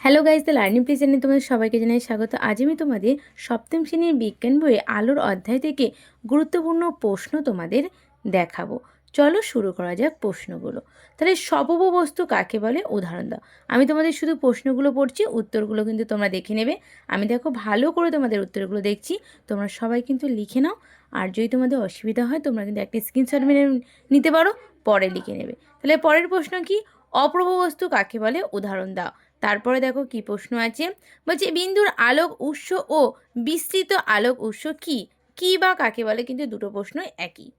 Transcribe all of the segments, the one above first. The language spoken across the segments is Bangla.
Hello guys, the learning please চ্যানেলে তোমাদের সবাইকে জানাই স্বাগত। আজ আমি তোমাদের সপ্তম শ্রেণীর বিজ্ঞান বইয়ে আলোর অধ্যায় থেকে গুরুত্বপূর্ণ প্রশ্ন তোমাদের দেখাবো। চলো শুরু করা যাক প্রশ্নগুলো। তাহলে সবব বস্তু কাকে বলে, উদাহরণ দাও। আমি তোমাদের শুধু প্রশ্নগুলো পড়ছি, উত্তরগুলো কিন্তু তোমরা দেখে নেবে। আমি দেখো ভালো করে তোমাদের উত্তরগুলো দেখছি, তোমরা সবাই কিন্তু লিখে নাও। আর যদি তোমাদের অসুবিধা হয় তোমরা কিন্তু একটা স্ক্রিনশট মেরে নিতে পারো, পরে লিখে নেবে। তাহলে পরের প্রশ্ন কি, অপ্রভ বস্তু কাকে বলে, উদাহরণ দাও। তারপরে দেখো কি প্রশ্ন আছে, বলছে বিন্দুর আলোক উৎস ও বিস্তৃত আলোক উৎস কি, কি বা কাকে বলে, কিন্তু দুটো প্রশ্ন একই।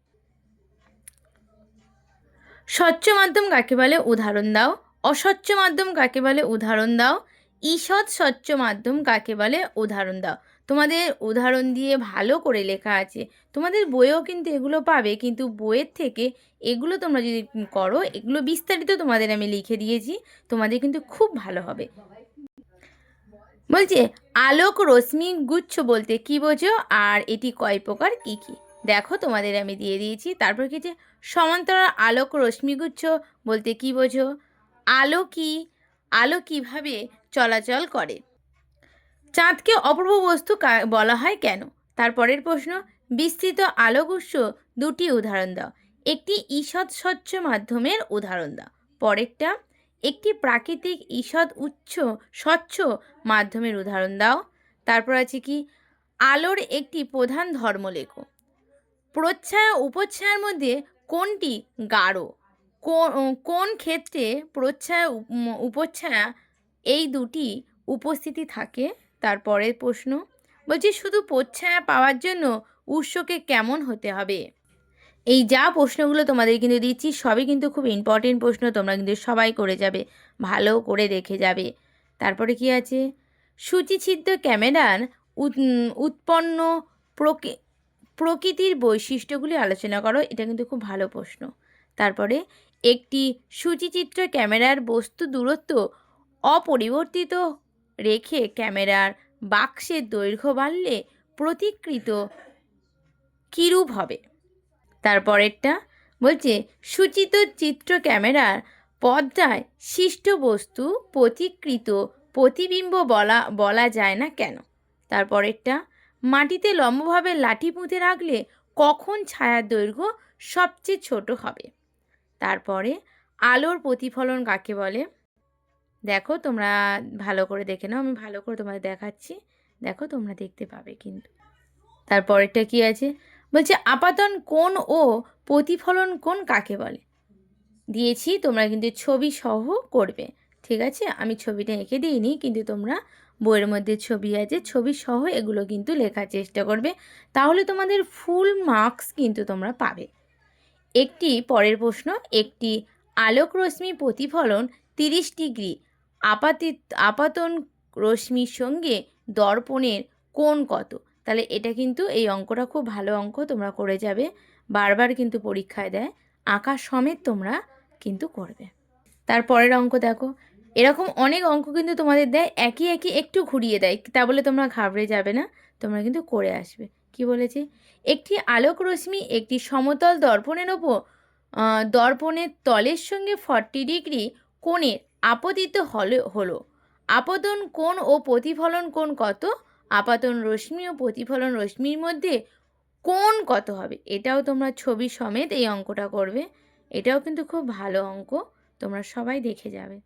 স্বচ্ছ মাধ্যম কাকে বলে, উদাহরণ দাও। অস্বচ্ছ মাধ্যম কাকে বলে, উদাহরণ দাও। ঈষৎ স্বচ্ছ মাধ্যম কাকে বলে, উদাহরণ দাও। তোমাদের উদাহরণ দিয়ে ভালো করে লেখা আছে, তোমাদের বইয়েও কিন্তু এগুলো পাবে, কিন্তু বইয়ের থেকে এগুলো তোমরা যদি করো, এগুলো বিস্তারিত তোমাদের আমি লিখে দিয়েছি, তোমাদের কিন্তু খুব ভালো হবে। বলছে আলোক রশ্মি গুচ্ছ বলতে কি বোঝো, আর এটি কয় প্রকার, কি কি। দেখো তোমাদের আমি দিয়ে দিয়েছি। তারপর কি যে সমান্তরাল আলোক রশ্মিগুচ্ছ বলতে কি বোঝো, আলো কি, আলো কিভাবে চলাচল করে, চাঁদকে অপূর্ব বস্তু বলা হয় কেন। তারপরের প্রশ্ন, বিস্তৃত আলোক উৎস দুটি উদাহরণ দাও। একটি ঈষৎ স্বচ্ছ মাধ্যমের উদাহরণ দাও। পরেরটা, একটি প্রাকৃতিক ঈষৎ স্বচ্ছ মাধ্যমের উদাহরণ দাও। তারপর আছে কি, আলোর একটি প্রধান ধর্ম লেখো। প্রচ্ছায়া উপচ্ছায়ার মধ্যে কোনটি গাঢ়, কোন ক্ষেত্রে প্রচ্ছায়া উপচ্ছায়া এই দুটি উপস্থিতি থাকে। তারপরের প্রশ্ন, বলছি শুধু প্রচ্ছায়া পাওয়ার জন্য উৎসকে কেমন হতে হবে। এই যা প্রশ্নগুলো তোমাদের কিন্তু দিচ্ছি সবই কিন্তু খুব ইম্পর্টেন্ট প্রশ্ন, তোমরা কিন্তু সবাই করে যাবে, ভালো করে দেখে যাবে। তারপরে কি আছে, সূচিছিদ্র ক্যামেরার উৎপন্ন প্রকৃতির বৈশিষ্ট্যগুলি আলোচনা করো। এটা কিন্তু খুব ভালো প্রশ্ন। তারপরে একটি সূচিচিত্র ক্যামেরার বস্তু দূরত্ব অপরিবর্তিত রেখে ক্যামেরার বাক্সের দৈর্ঘ্য বাড়লে প্রতিকৃত কিরূপ হবে। তারপরেরটা বলছে সূচিত চিত্র ক্যামেরার পর্দায় সৃষ্ট বস্তু প্রতিকৃত প্রতিবিম্ব বলা যায় না কেন। তারপরেরটা, মাটিতে লম্বভাবে লাঠি পুঁতে রাখলে কখন ছায়ার দৈর্ঘ্য সবচেয়ে ছোট হবে। তারপরে আলোর প্রতিফলন কাকে বলে। দেখো তোমরা ভালো করে দেখে নাও, আমি ভালো করে তোমাদের দেখাচ্ছি, দেখো তোমরা দেখতে পাবে কিন্তু। তারপরেরটা কি আছে, বলছে আপাতন কোণ ও প্রতিফলন কোণ কাকে বলে। দিয়েছি, তোমরা কিন্তু ছবি সহ করবে, ঠিক আছে। আমি ছবিটা এঁকে দিইনি, কিন্তু তোমরা বইয়ের মধ্যে ছবি আছে, ছবি সহ এগুলো কিন্তু লেখার চেষ্টা করবে, তাহলে তোমাদের ফুল মার্কস কিন্তু তোমরা পাবে। একটি পরের প্রশ্ন, একটি আলোক রশ্মি প্রতিফলন 30 ডিগ্রি আপাতন রশ্মির সঙ্গে দর্পণের কোণ কত। তাহলে এটা কিন্তু এই অঙ্কটা খুব ভালো অঙ্ক, তোমরা করে যাবে, বারবার কিন্তু পরীক্ষায় দেয়, আঁকা সমেত তোমরা কিন্তু করবে। তারপরের অঙ্ক দেখো, এরকম অনেক অঙ্ক কিন্তু তোমাদের দেয়, একই একই একটু ঘুরিয়ে দেয়, তা বলে তোমরা ঘাবড়ে যাবে না, তোমরা কিন্তু করে আসবে। কি বলেছে, একটি আলোক রশ্মি একটি সমতল দর্পণের ওপর দর্পণের তলের সঙ্গে 40 ডিগ্রি কোণে আপতিত হলো, আপতন কোণ ও প্রতিফলন কোণ কত, আপাতন রশ্মি ও প্রতিফলন রশ্মির মধ্যে কোণ কত হবে। এটাও তোমরা ছবি সমেত এই অঙ্কটা করবে, এটাও কিন্তু খুব ভালো অঙ্ক, তোমরা সবাই দেখে যাবে।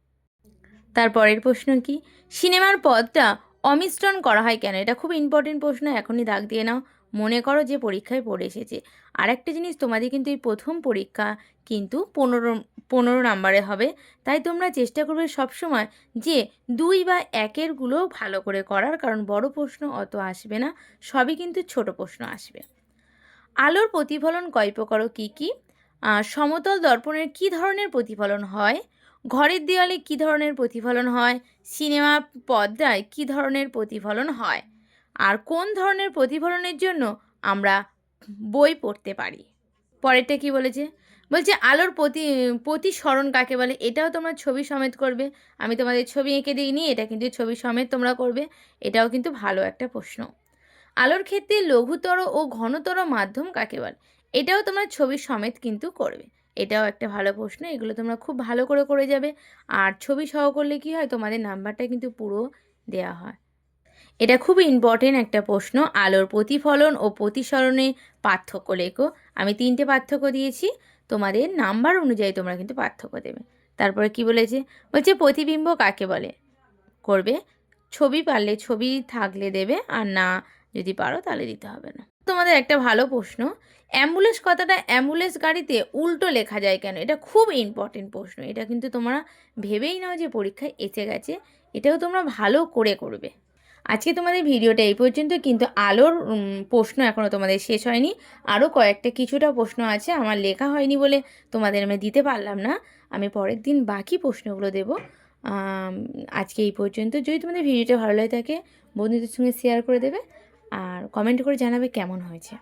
তারপরের প্রশ্ন কি, সিনেমার পথটা অমিশ্রণ করা হয় কেন। এটা খুব ইম্পর্টেন্ট প্রশ্ন, এখনই দাগ দিয়ে নাও, মনে করো যে পরীক্ষায় পড়ে এসেছে। আর একটা জিনিস, তোমাদের কিন্তু এই প্রথম পরীক্ষা কিন্তু 15 নাম্বারে হবে, তাই তোমরা চেষ্টা করবে সবসময় যে 2 বা 1-এরগুলো ভালো করে করার, কারণ বড় প্রশ্ন অত আসবে না, সবই কিন্তু ছোট প্রশ্ন আসবে। আলোর প্রতিফলন কয় প্রকার ও কী কী, সমতল দর্পণের কী ধরনের প্রতিফলন হয়, ঘরের দেওয়ালে কী ধরনের প্রতিফলন হয়, সিনেমা পর্দায় কী ধরনের প্রতিফলন হয়, আর কোন ধরনের প্রতিফলনের জন্য আমরা বই পড়তে পারি। পরেরটা কি বলেছে, বলছে আলোর প্রতিসরণ কাকে বলে। এটাও তোমরা ছবি সমেত করবে, আমি তোমাদের ছবি এঁকে দিইনি, এটা কিন্তু ছবি সমেত তোমরা করবে, এটাও কিন্তু ভালো একটা প্রশ্ন। আলোর ক্ষেত্রে লঘুতর ও ঘনতর মাধ্যম কাকে বলে, এটাও তোমরা ছবি সমেত কিন্তু করবে, এটাও একটা ভালো প্রশ্ন। এগুলো তোমরা খুব ভালো করে যাবে। আর ছবি সহ করলে কি হয়, তোমাদের নাম্বারটা কিন্তু পুরো দেওয়া হয়। এটা খুবই ইম্পর্টেন্ট একটা প্রশ্ন। আলোর প্রতিফলন ও প্রতিসরণে পার্থক্য লেখো। আমি 3টে পার্থক্য দিয়েছি, তোমাদের নাম্বার অনুযায়ী তোমরা কিন্তু পার্থক্য দেবে। তারপরে কি বলেছে, বলছে প্রতিবিম্ব কাকে বলে করবে। ছবি পারলে ছবি থাকলে দেবে, আর না যদি পারো তাহলে দিতে হবে না। তোমাদের একটা ভালো প্রশ্ন, অ্যাম্বুলেন্স কথাটা অ্যাম্বুলেন্স গাড়িতে উল্টো লেখা যায় কেন? এটা খুব ইম্পর্টেন্ট প্রশ্ন। এটা কিন্তু তোমরা ভেবেই নাও যে পরীক্ষায় এসে গেছে, এটাও তোমরা ভালো করে করবে। আজকে তোমাদের ভিডিওটা এই পর্যন্ত, কিন্তু আলোর প্রশ্ন এখনও তোমাদের শেষ হয়নি। আরও কয়েকটা কিছুটা প্রশ্ন আছে, আমার লেখা হয়নি বলে তোমাদের আমি দিতে পারলাম না। আমি পরের দিন বাকি প্রশ্নগুলো দেব। আজকে এই পর্যন্ত। যদি তোমাদের ভিডিওটা ভালো লাগে থাকে, বন্ধুদের সঙ্গে শেয়ার করে দেবে আর কমেন্ট করে জানাবে কেমন হয়েছে।